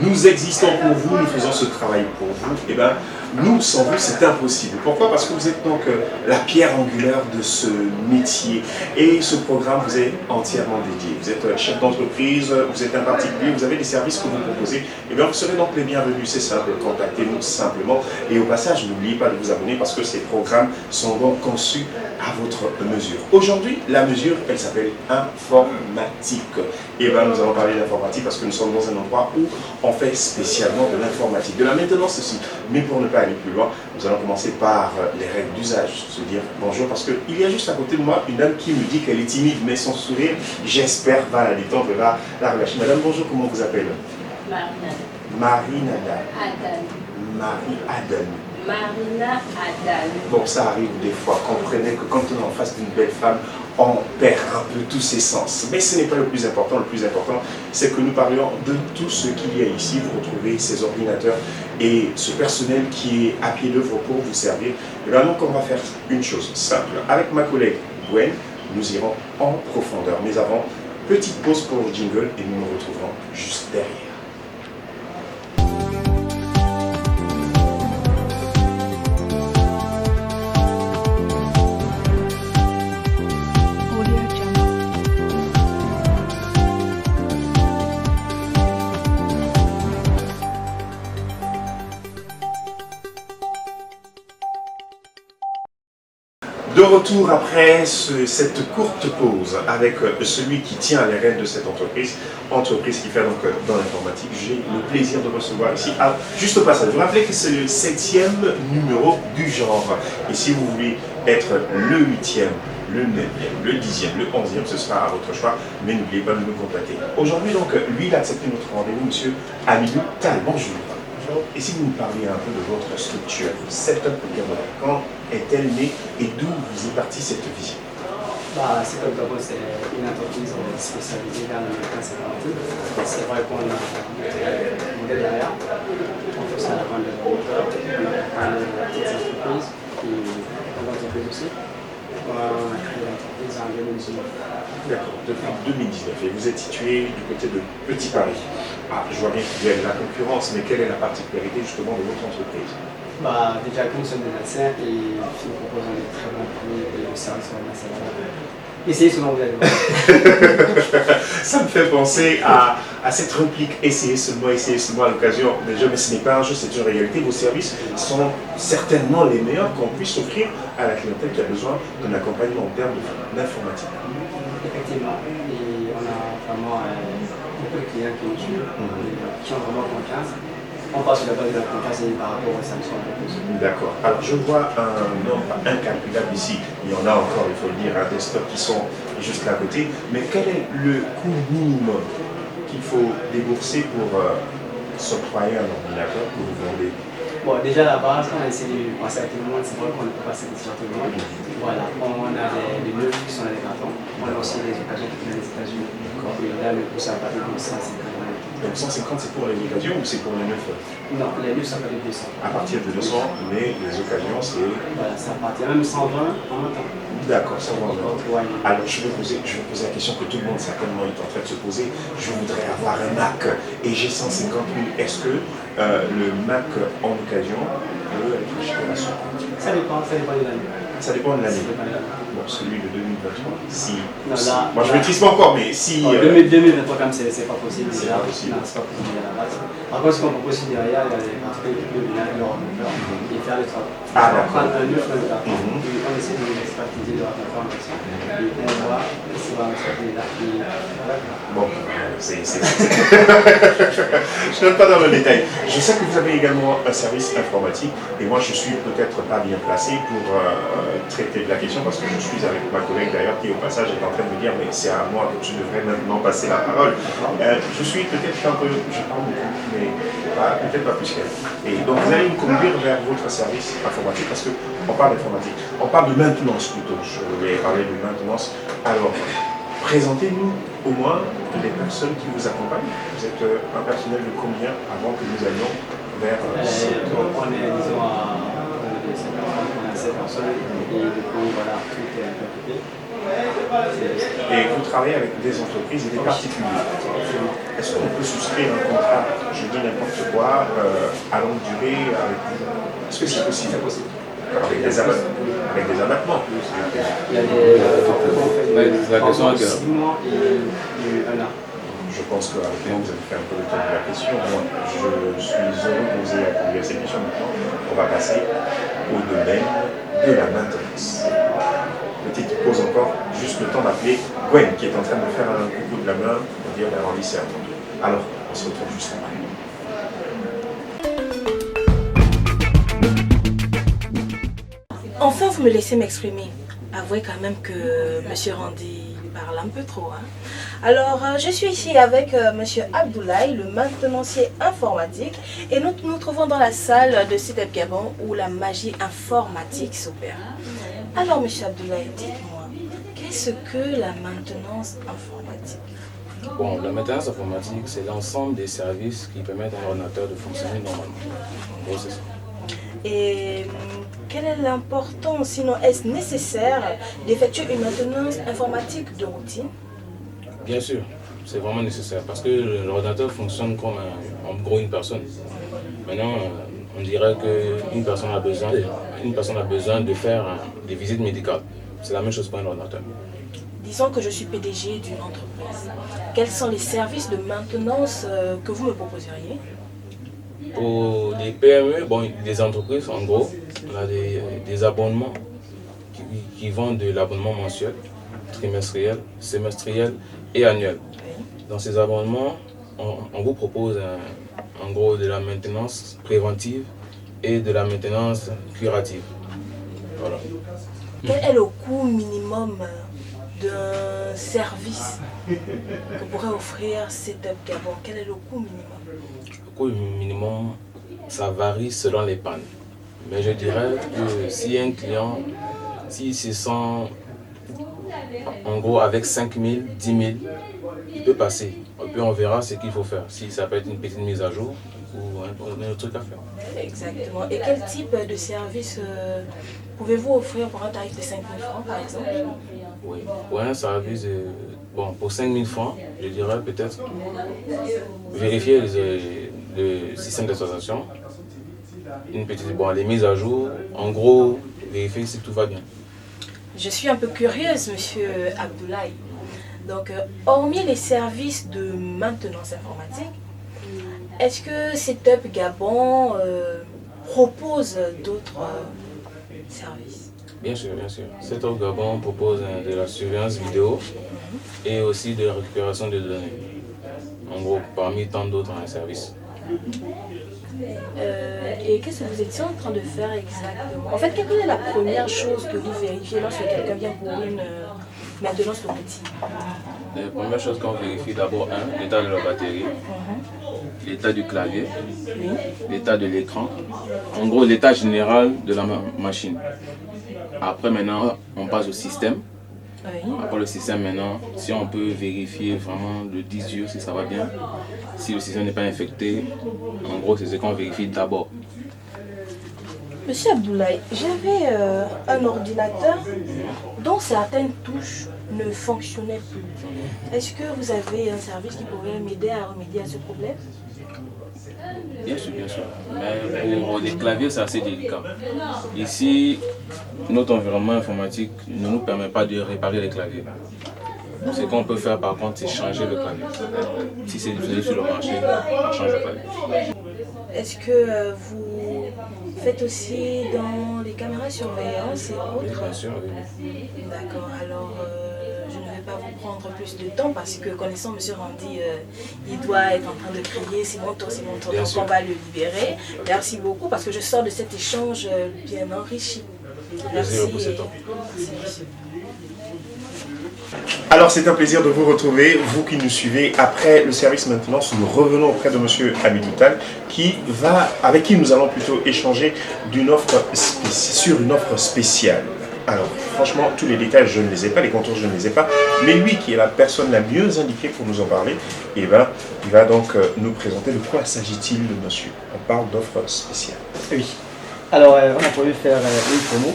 nous existons pour vous, nous faisons ce travail pour vous, et bien nous, sans vous, c'est impossible. Pourquoi? Parce que vous êtes donc la pierre angulaire de ce métier. Et ce programme vous est entièrement dédié. Vous êtes chef d'entreprise, vous êtes un particulier, vous avez des services que vous proposez. Et bien vous serez donc les bienvenus, c'est simple, contactez-nous simplement. Et au passage, n'oubliez pas de vous abonner parce que ces programmes sont donc conçus à votre mesure. Aujourd'hui, la mesure, elle s'appelle informatique. Et bien nous allons parler d'informatique parce que nous sommes dans un endroit où on fait spécialement de l'informatique, de la maintenance aussi. Mais pour ne pas aller plus loin, nous allons commencer par les règles d'usage, se dire bonjour, parce qu'il y a juste à côté de moi une dame qui me dit qu'elle est timide, mais son sourire, j'espère, va la détendre, va la relâcher. Madame, bonjour, comment vous appelez? Marie-Nada. Marie-Adan. Marina Adan. Bon, ça arrive des fois. Comprenez que quand on est en face d'une belle femme, on perd un peu tous ses sens. Mais ce n'est pas le plus important. Le plus important, c'est que nous parlions de tout ce qu'il y a ici. Vous retrouvez ces ordinateurs et ce personnel qui est à pied d'œuvre pour vous servir. Et bien donc, on va faire une chose simple. Avec ma collègue Gwen, nous irons en profondeur. Mais avant, petite pause pour le jingle et nous nous retrouverons juste derrière. De retour après cette courte pause avec celui qui tient les rênes de cette entreprise qui fait donc dans l'informatique. J'ai le plaisir de recevoir ici, juste au passage, vous rappelez que c'est le 7e numéro du genre. Et si vous voulez être le 8e, le 9e, le 10e, le 11e, ce sera à votre choix, mais n'oubliez pas de nous contacter. Aujourd'hui donc, lui, il a accepté notre rendez-vous, monsieur Amidou Tal. Bonjour. Et si vous nous parliez un peu de votre structure, Setup Gabon, quand est-elle née et d'où vous est partie cette vision? Setup Gabon, c'est une entreprise spécialisée dans le maintenance informatique. C'est vrai qu'on a un modèle derrière. On fait ça à la vente de moteurs, on accompagne les petites entreprises et les entreprises aussi. On a créé l'entreprise en 2019. D'accord, depuis 2019. Et vous êtes situé du côté de Petit Paris. Je vois bien qu'il y a de la concurrence, mais quelle est la particularité justement de votre entreprise? Déjà que nous sommes des médecins et nous proposons des très bons prix et des services pour les médecins. Essayez selon vous allez voir. Ça me fait penser à cette réplique essayez seulement à l'occasion. Mais ce n'est pas un jeu, c'est une réalité. Vos services sont certainement les meilleurs qu'on puisse offrir à la clientèle qui a besoin d'un accompagnement en termes d'informatique. Effectivement, et on a vraiment beaucoup de clients qui nous suivent, qui ont vraiment confiance. On passe sur la base de la confiance et par rapport au Samsung. D'accord. Alors je vois un nombre incalculable ici. Il y en a encore, il faut le dire, des stocks qui sont juste là à côté. Mais quel est le coût minimum qu'il faut débourser pour s'octroyer un ordinateur que vous vendez? Bon, déjà à la base, on a essayé de passer à tout le monde, c'est vrai qu'on ne peut pas satisfaire tout le monde. Voilà, on a les neufs qui sont dans les cartons, on a aussi les occasions qui viennent des États-Unis. Et là, le coût, ça va partir de 150. Donc 150, c'est pour les occasions ou c'est pour les neufs? Non, les neufs, ça va partir de 200. À partir de 200, mais les occasions, c'est... Voilà, ça partir même 120 en même temps. D'accord, ça va. Alors, je vais poser la question que tout le monde certainement est en train de se poser. Je voudrais avoir un Mac et j'ai 150 000. Est-ce que le Mac en occasion peut être acheté à son compte? Ça dépend de l'année. Ça dépend de l'année. Bon, celui de 2023, si... Non, là, moi, je ne maîtrise pas encore, mais si... 2023, comme c'est pas possible. C'est pas possible. Non, c'est pas possible à la base. Par contre, ce qu'on propose ici derrière, il y a des parties qui peuvent venir et faire le travail. On va prendre un neuf dans le carton, et on essaie de l'expertiser de la information, et on voit si on va l'expertiser là. Bon, je ne donne pas dans le détail. Je sais que vous avez également un service informatique, et moi, je suis peut-être pas bien placé pour traiter de la question, parce que je suis avec ma collègue d'ailleurs, qui au passage est en train de me dire, mais c'est à moi que tu devrais maintenant passer la parole. Je suis peut-être un peu, je parle beaucoup, mais peut-être pas plus qu'elle. Et donc, vous allez me conduire vers votre service informatique, parce qu'on parle d'informatique. On parle de maintenance plutôt. Je vais parler de maintenance. Alors, présentez-nous au moins les personnes qui vous accompagnent. Vous êtes un personnel de combien avant que nous allions vers... On est, disons, à 7 personnes, et du coup, voilà, tout est un peu occupé. Et vous travaillez avec des entreprises et des particuliers. Est-ce qu'on peut souscrire un contrat, je dis n'importe quoi, à longue durée avec vous? Est-ce que c'est possible? Avec des abattements. Il y a des pendant 6 mois et 1 an. Je pense qu'à vous avez fait un peu le tour de la question. Moi, je suis heureux que vous ayez répondu à cette question. Maintenant, on va passer au domaine de la maintenance. Peut-être qu'il pose encore juste le temps d'appeler Gwen, qui est en train de faire un coucou de la main pour dire ben, Randy c'est attendu. Alors, on se retrouve juste après. Enfin, vous me laissez m'exprimer. Avouez quand même que Monsieur Randy parle un peu trop. Hein. Alors, je suis ici avec Monsieur Abdoulaye, le maintenancier informatique, et nous nous trouvons dans la salle de CITEP Gabon où la magie informatique s'opère. Alors, Monsieur Abdoulaye, dites-moi, qu'est-ce que la maintenance informatique? Bon, la maintenance informatique, c'est l'ensemble des services qui permettent à un ordinateur de fonctionner normalement. En gros, c'est ça. Et quelle est l'importance, sinon est-ce nécessaire d'effectuer une maintenance informatique de routine? Bien sûr, c'est vraiment nécessaire parce que l'ordinateur fonctionne comme en gros une personne. Maintenant, on dirait qu'une personne a besoin de faire des visites médicales. C'est la même chose pour un ordinateur. Disons que je suis PDG d'une entreprise. Quels sont les services de maintenance que vous me proposeriez? Pour les PME, bon, les entreprises, en gros, on a des abonnements qui vont de l'abonnement mensuel, trimestriel, semestriel et annuel. Dans ces abonnements, on vous propose en gros de la maintenance préventive et de la maintenance curative. Voilà. Quel est le coût minimum d'un service que pourrait offrir CITEP Gabon? Quel est le coût minimum? Le coût minimum, ça varie selon les pannes. Mais je dirais que si un client, s'il se sent en gros avec 5 000, 10 000, il peut passer. Et puis on verra ce qu'il faut faire. Si ça peut être une petite mise à jour ou un autre truc à faire. Exactement. Et quel type de service pouvez-vous offrir pour un tarif de 5 000 francs par exemple? Oui, pour un service, bon, pour 5 000 francs, je dirais peut-être vérifier le système d'exploitation, les mises à jour, en gros, vérifier si tout va bien. Je suis un peu curieuse, Monsieur Abdoulaye. Donc, hormis les services de maintenance informatique, est-ce que CITEP Gabon propose d'autres services? Bien sûr, bien sûr. CITEP Gabon propose de la surveillance vidéo et aussi de la récupération de données. En gros, parmi tant d'autres services. Et qu'est-ce que vous étiez en train de faire exactement? En fait, quelle est la première chose que vous vérifiez lorsque quelqu'un vient pour une maintenance de routine? La première chose qu'on vérifie, d'abord, l'état de la batterie, l'état du clavier, l'état de l'écran, en gros l'état général de la machine. Après maintenant, on passe au système. Après le système maintenant, si on peut vérifier vraiment le disque dur si ça va bien, si le système n'est pas infecté, en gros c'est ce qu'on vérifie d'abord. Monsieur Abdoulaye, j'avais un ordinateur dont certaines touches ne fonctionnaient plus. Est-ce que vous avez un service qui pourrait m'aider à remédier à ce problème? Bien sûr, bien sûr. Mais pour les claviers, c'est assez délicat. Ici, notre environnement informatique ne nous permet pas de réparer les claviers. Ce qu'on peut faire par contre, c'est changer le clavier. Si c'est disponible sur le marché, on change le clavier. Est-ce que vous faites aussi dans les caméras surveillance et autres? Oui, bien sûr, oui. D'accord, alors je ne vais pas vous prendre plus de temps parce que connaissant M. Randy, il doit être en train de crier, c'est mon tour, c'est mon tour, Bien donc sûr. on va le libérer. Merci beaucoup parce que je sors de cet échange bien enrichi. Merci. Plaisir pour ce temps. Merci, monsieur. Alors c'est un plaisir de vous retrouver, vous qui nous suivez. Après le service maintenance, nous revenons auprès de Monsieur Hamidoutal avec qui nous allons plutôt échanger sur une offre spéciale. Alors franchement, tous les détails je ne les ai pas, les contours je ne les ai pas, mais lui qui est la personne la mieux indiquée pour nous en parler, il va donc nous présenter de quoi s'agit-il, monsieur. On parle d'offre spéciale. Oui. Alors, on a prévu faire une promo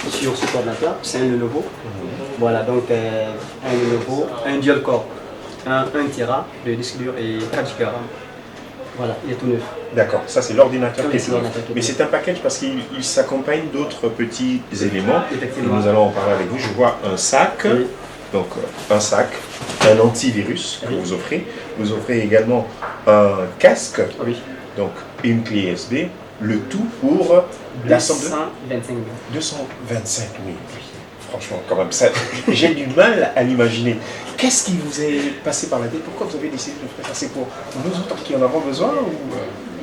sur cet ordinateur, c'est un Lenovo. Voilà, donc un Lenovo, un dual core, un Tera de disque dur et 4 Go. Voilà, il est tout neuf. D'accord, ça c'est l'ordinateur Oui, qui est c'est tout neuf. l'ordinateur qui est Mais tout c'est un package parce qu'il s'accompagne d'autres petits éléments. Et Effectivement. nous allons en parler avec vous. Je vois un sac, Oui. donc un sac, un antivirus que Oui. vous offrez. Vous offrez également un casque, Oui. donc une clé USB, le tout pour l'assemblage 225 000. 225 000. Franchement, quand même, ça, j'ai du mal à l'imaginer. Qu'est-ce qui vous est passé par la tête? Pourquoi vous avez décidé de faire ça? C'est pour nous autres qui en avons besoin ou...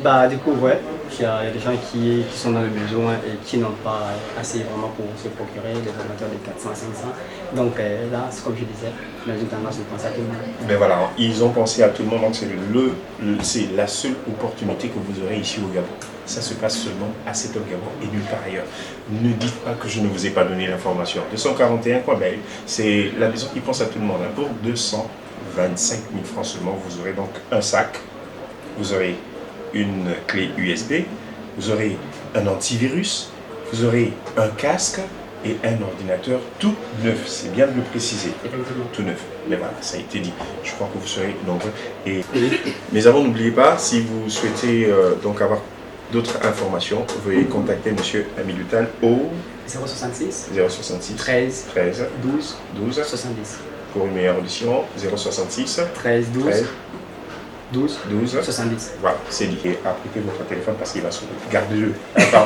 Bah, du coup, ouais, il y a des gens qui sont dans le besoin et qui n'ont pas assez vraiment pour se procurer des ordinateurs de 400, 500. Donc là, c'est comme je disais, dans une tendance de penser à tout le monde. Mais voilà, ils ont pensé à tout le monde, donc c'est la seule opportunité que vous aurez ici au Gabon. Ça se passe seulement à cet au Gabon et nulle part ailleurs. Ne dites pas que je ne vous ai pas donné l'information. 241 quoi, ben, c'est la maison qui pense à tout le monde. Hein. Pour 225 000 francs seulement, vous aurez donc un sac, vous aurez une clé USB, vous aurez un antivirus, vous aurez un casque et un ordinateur tout neuf. C'est bien de le préciser. Effectivement. Tout neuf. Mais voilà, ça a été dit. Je crois que vous serez nombreux. Mais avant, n'oubliez pas, si vous souhaitez donc avoir d'autres informations, veuillez contacter M. Amilutal au 066 066 13 13 12 12 70. pour une meilleure audition 066 13 12 13 12 12 70. Voilà, c'est dit. Et appliquez votre téléphone parce qu'il va sonner. Gardez-le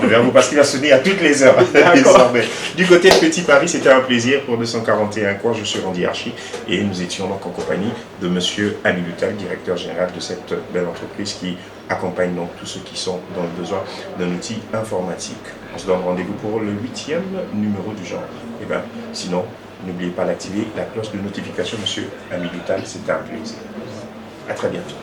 vers vous parce qu'il va sonner à toutes les heures. Désormais. Du côté de Petit Paris, c'était un plaisir pour 241 coins. Je suis Randy Archi et nous étions donc en compagnie de M. Amilutal, directeur général de cette belle entreprise qui accompagne donc tous ceux qui sont dans le besoin d'un outil informatique. On se donne rendez-vous pour le 8e numéro du genre. Et bien, sinon, n'oubliez pas d'activer la cloche de notification, M. Amilutal. C'était un plaisir. À très bientôt.